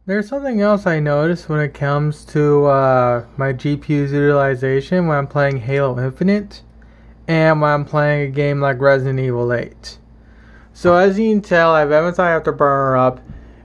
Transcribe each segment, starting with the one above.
There's something else I noticed when it comes to my GPU's utilization when I'm playing Halo Infinite and when I'm playing a game like Resident Evil 8. So as you can tell, I have MSI Afterburner up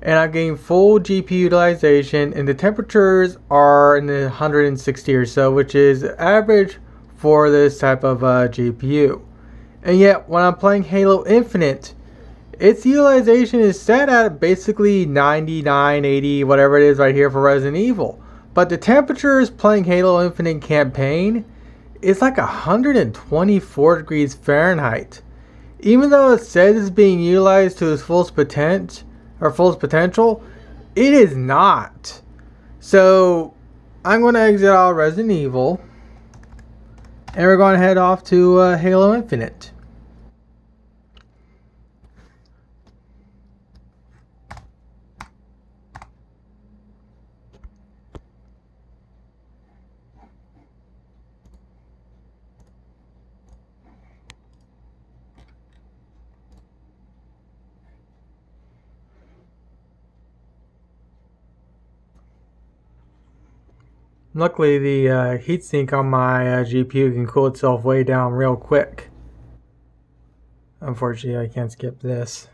and I'm getting full GPU utilization and the temperatures are in the 160 or so, which is average for this type of GPU. And yet when I'm playing Halo Infinite, its utilization is set at basically 99, 80, whatever it is right here for Resident Evil. But the temperatures playing Halo Infinite campaign is like 124 degrees Fahrenheit. Even though it says it's being utilized to its fullest potential, it is not. So I'm going to exit out of Resident Evil and we're going to head off to Halo Infinite. Luckily, the heatsink on my GPU can cool itself way down real quick. Unfortunately, I can't skip this.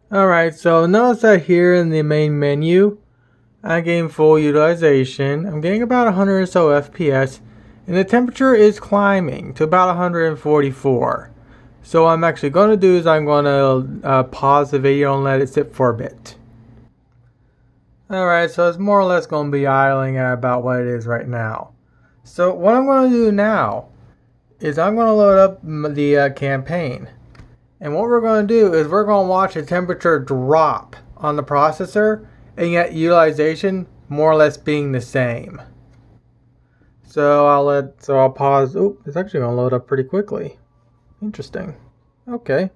Alright, so notice that here in the main menu, I'm getting full utilization. I'm getting about 100 or so FPS, and the temperature is climbing to about 144. So what I'm actually going to do is I'm going to pause the video and let it sit for a bit. Alright, so it's more or less going to be idling at about what it is right now. So what I'm going to do now is I'm going to load up the campaign. And what we're going to do is we're going to watch the temperature drop on the processor and yet utilization more or less being the same. So I'll pause. Oop, it's actually going to load up pretty quickly. Interesting. Okay.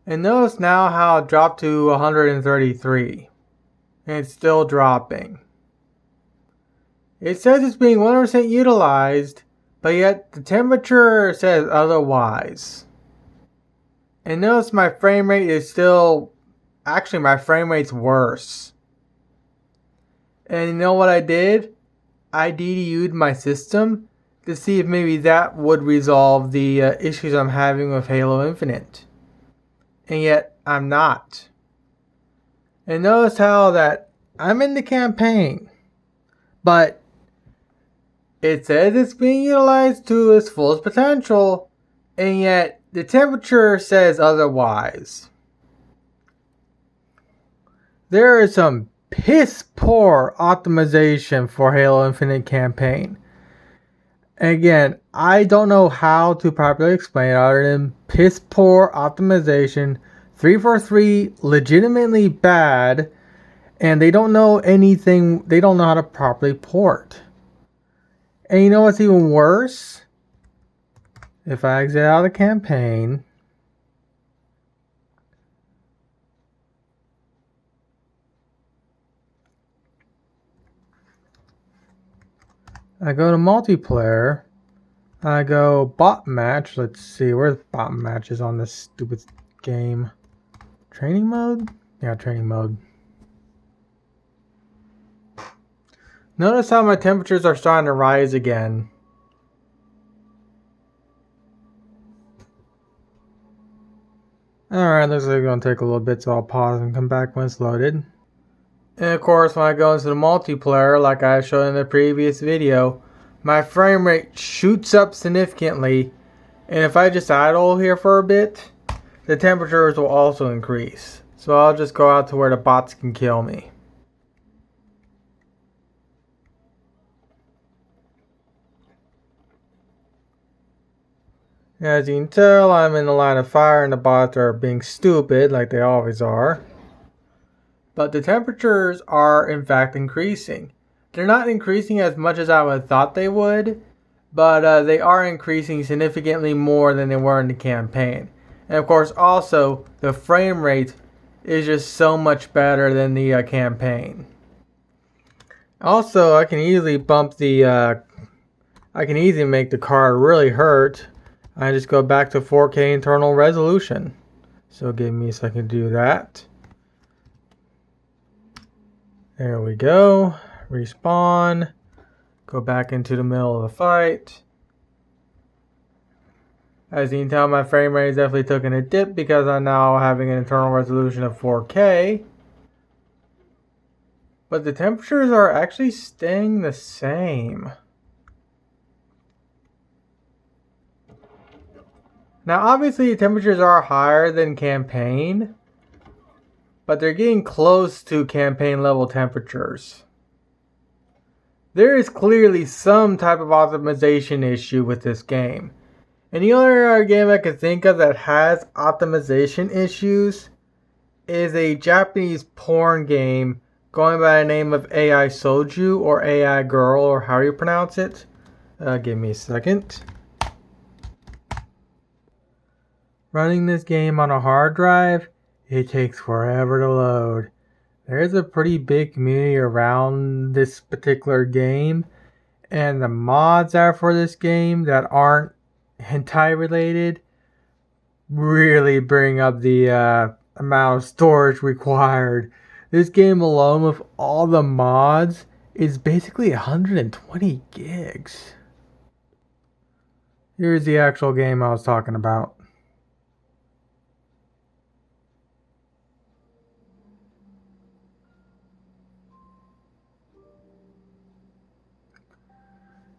And notice now how it dropped to 133. And it's still dropping. It says it's being 100% utilized, but yet the temperature says otherwise. And notice my frame rate is still, actually my frame rate's worse. And you know what I did? I DDU'd my system to see if maybe that would resolve the issues I'm having with Halo Infinite. And yet I'm not. And notice how that I'm in the campaign, but it says it's being utilized to its fullest potential, and yet the temperature says otherwise. There is some piss poor optimization for Halo Infinite campaign. Again, I don't know how to properly explain it other than piss poor optimization, 343 legitimately bad, and they don't know anything, they don't know how to properly port. And you know what's even worse? If I exit out of the campaign, I go to multiplayer, I go bot match, let's see, where's bot matches on this stupid game? Training mode? Yeah, training mode. Notice how my temperatures are starting to rise again. Alright, looks like it's going to take a little bit, so I'll pause and come back when it's loaded. And of course, when I go into the multiplayer, like I showed in the previous video, my frame rate shoots up significantly. And if I just idle here for a bit, the temperatures will also increase. So I'll just go out to where the bots can kill me. As you can tell, I'm in the line of fire and the bots are being stupid like they always are. But the temperatures are in fact increasing. They're not increasing as much as I would have thought they would, but they are increasing significantly more than they were in the campaign. And of course, also the frame rate is just so much better than the campaign. Also, I can easily I can easily make the card really hurt. I just go back to 4K internal resolution. So give me a second to do that. There we go. Respawn. Go back into the middle of the fight. As you can tell, my frame rate is definitely taking a dip because I'm now having an internal resolution of 4K. But the temperatures are actually staying the same. Now obviously the temperatures are higher than campaign, but they're getting close to campaign level temperatures. There is clearly some type of optimization issue with this game. And the only game I can think of that has optimization issues is a Japanese porn game going by the name of AI Soju or AI Girl or how you pronounce it. Give me a second. Running this game on a hard drive, it takes forever to load. There's a pretty big community around this particular game, and the mods are for this game that aren't hentai related really bring up the amount of storage required. This game alone with all the mods is basically 120 gigs. Here's the actual game I was talking about.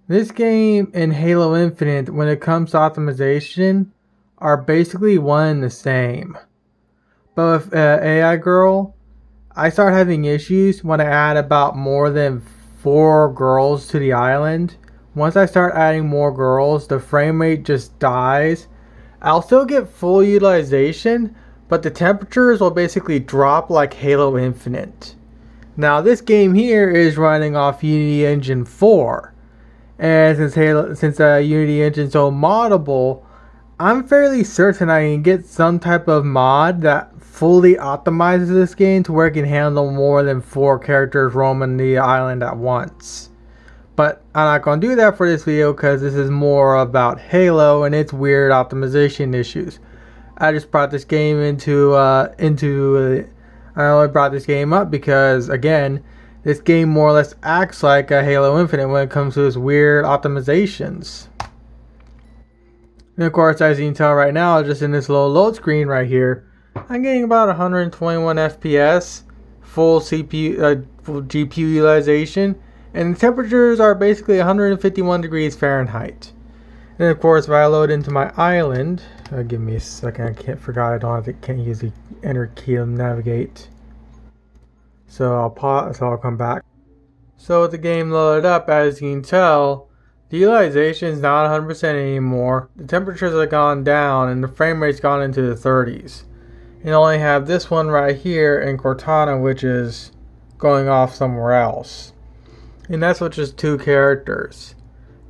This game and Halo Infinite, when it comes to optimization, are basically one and the same. But with AI Girl, I start having issues when I add about more than 4 girls to the island. Once I start adding more girls, the frame rate just dies. I'll still get full utilization, but the temperatures will basically drop like Halo Infinite. Now this game here is running off Unity Engine 4. And since Unity Engine is so moddable, I'm fairly certain I can get some type of mod that fully optimizes this game to where it can handle more than 4 characters roaming the island at once. But I'm not going to do that for this video because this is more about Halo and its weird optimization issues. I just brought this game I only brought this game up because, again, this game more or less acts like a Halo Infinite when it comes to its weird optimizations. And of course, as you can tell right now, just in this little load screen right here, I'm getting about 121 FPS, full GPU utilization, and the temperatures are basically 151 degrees Fahrenheit. And of course, if I load into my island, give me a second, I can't use the enter key to navigate. So I'll pause, so I'll come back. So with the game loaded up, as you can tell, the utilization is not 100% anymore. The temperatures have gone down and the frame rate's gone into the 30s. You only have this one right here in Cortana, which is going off somewhere else. And that's with just 2 characters.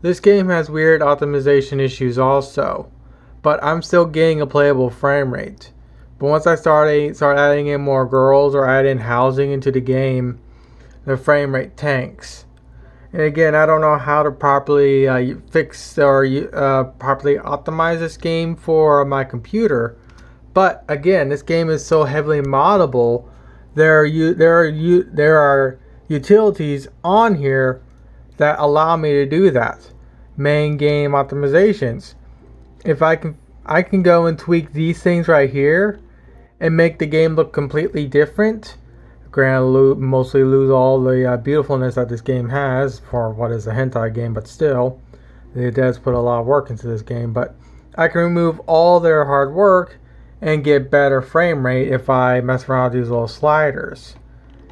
This game has weird optimization issues also, but I'm still getting a playable frame rate. But once I start adding in more girls or add in housing into the game, the frame rate tanks. And again, I don't know how to properly fix or properly optimize this game for my computer. But again, this game is so heavily moddable. There are utilities on here that allow me to do that. Main game optimizations. If I can go and tweak these things right here and make the game look completely different. Granted, mostly lose all the beautifulness that this game has for what is a hentai game, but still, it does put a lot of work into this game. But I can remove all their hard work and get better frame rate if I mess around with these little sliders.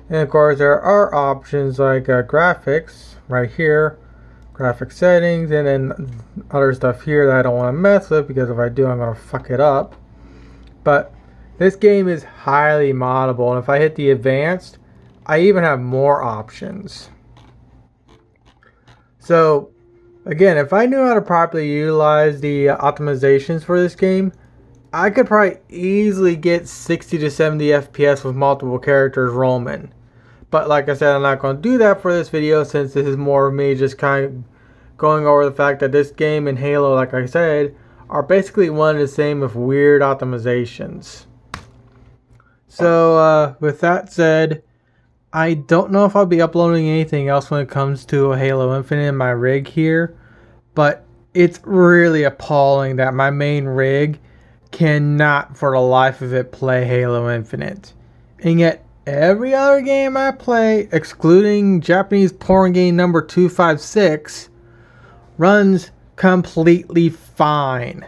And of course, there are options like graphics right here, graphic settings, and then other stuff here that I don't want to mess with because if I do, I'm going to fuck it up. But this game is highly moddable, and if I hit the advanced, I even have more options. So Again, if I knew how to properly utilize the optimizations for this game, I could probably easily get 60 to 70 FPS with multiple characters roaming. But like I said, I'm not going to do that for this video since this is more of me just kind of going over the fact that this game and Halo, like I said, are basically one and the same with weird optimizations. So with that said, I don't know if I'll be uploading anything else when it comes to Halo Infinite in my rig here, but it's really appalling that my main rig cannot for the life of it play Halo Infinite. And yet every other game I play, excluding Japanese porn game number 256, runs completely fine.